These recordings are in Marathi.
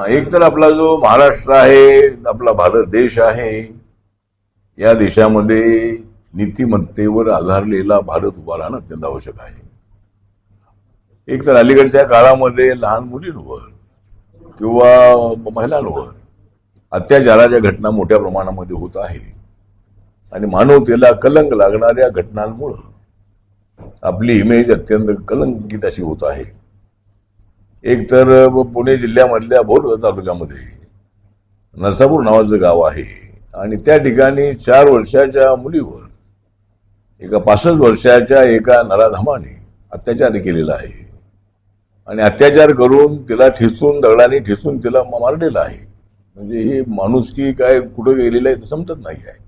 एक तर आपला जो महाराष्ट्र आहे, आपला भारत देश आहे, या देशामध्ये नीतिमत्तेवर आधारलेला भारत उभा राहणं अत्यंत आवश्यक आहे. एक तर अलीकडच्या काळामध्ये लहान मुलींवर किंवा महिलांवर अत्याचाराच्या घटना मोठ्या प्रमाणामध्ये होत आहे आणि मानवतेला कलंक लागणाऱ्या घटनांमुळे आपली इमेज अत्यंत कलंकित अशी होत आहे. एक तर पुणे जिल्ह्यामधल्या भोर तालुक्यामध्ये नरसापूर नावाचं गाव आहे आणि त्या ठिकाणी 4 वर्षाच्या मुलीवर एका 65 वर्षाच्या एका नराधमाने अत्याचार केलेला आहे आणि अत्याचार करून तिला ठेचून दगडाने ठेचून तिला मारलेला आहे. म्हणजे ही माणुसकी काय कुठे गेलेलं आहे समजत नाही आहे.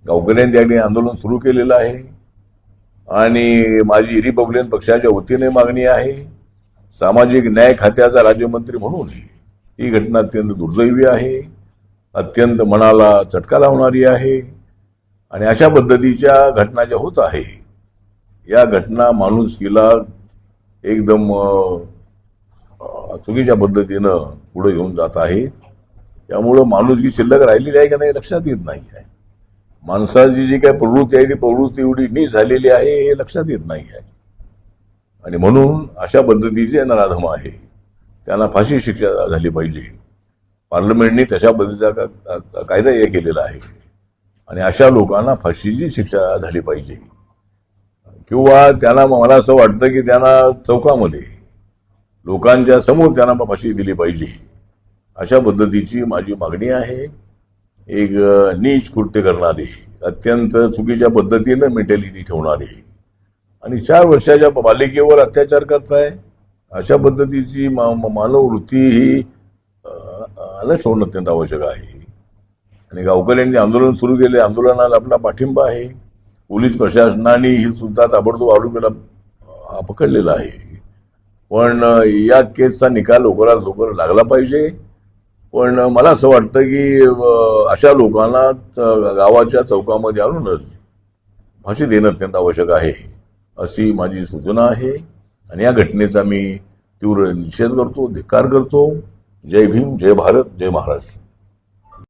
गावकऱ्यांनी त्याने आंदोलन सुरू केलेलं आहे आणि माझी रिपब्लिकन पक्षाच्या वतीने मागणी आहे, सामाजिक न्याय खात्याचा राज्यमंत्री म्हणून ही घटना अत्यंत दुर्दैवी आहे, अत्यंत मनाला चटका लावणारी आहे आणि अशा पद्धतीच्या घटना ज्या होत आहे या घटना माणुसकीला एकदम चुकीच्या पद्धतीनं पुढे घेऊन जात आहे. त्यामुळं माणुसकी शिल्लक राहिलेली आहे का नाही लक्षात येत नाही आहे. माणसाची जी काही प्रवृत्ती आहे ती प्रवृत्ती एवढी नीच झालेली आहे हे लक्षात येत नाही आहे आणि म्हणून अशा पद्धतीचे नराधम आहे त्यांना फाशी शिक्षा झाली पाहिजे. पार्लमेंटने तशा पद्धतीचा कायदा हे केलेला आहे आणि अशा लोकांना फाशीची शिक्षा झाली पाहिजे किंवा त्यांना मला असं वाटतं की त्यांना चौकामध्ये लोकांच्या समोर त्यांना फाशी दिली पाहिजे. अशा पद्धतीची माझी मागणी आहे. एक नीच कृत्य करणारे, अत्यंत चुकीच्या पद्धतीनं मेंटॅलिटी ठेवणारे आणि 4 वर्षाच्या बालिकेवर अत्याचार करताय अशा पद्धतीची मानववृत्ती ही नष्ट होणं अत्यंत आवश्यक आहे. आणि गावकऱ्यांनी आंदोलन सुरू केले, आंदोलनाला आपला पाठिंबा आहे. पोलीस प्रशासनाने ही सुद्धा ताबडतोब आरोपीला पकडलेला आहे. पण या केसचा निकाल लवकरात लवकर लागला पाहिजे. पण मला असं वाटतं की अशा लोकांना गावाच्या चौकामध्ये आणूनच फाशी देणं अत्यंत आवश्यक आहे अशी माझी सूचना आहे आणि या घटनेचा मी तीव्र निषेध करतो, धिक्कार करतो. जय भीम, जय भारत, जय महाराष्ट्र.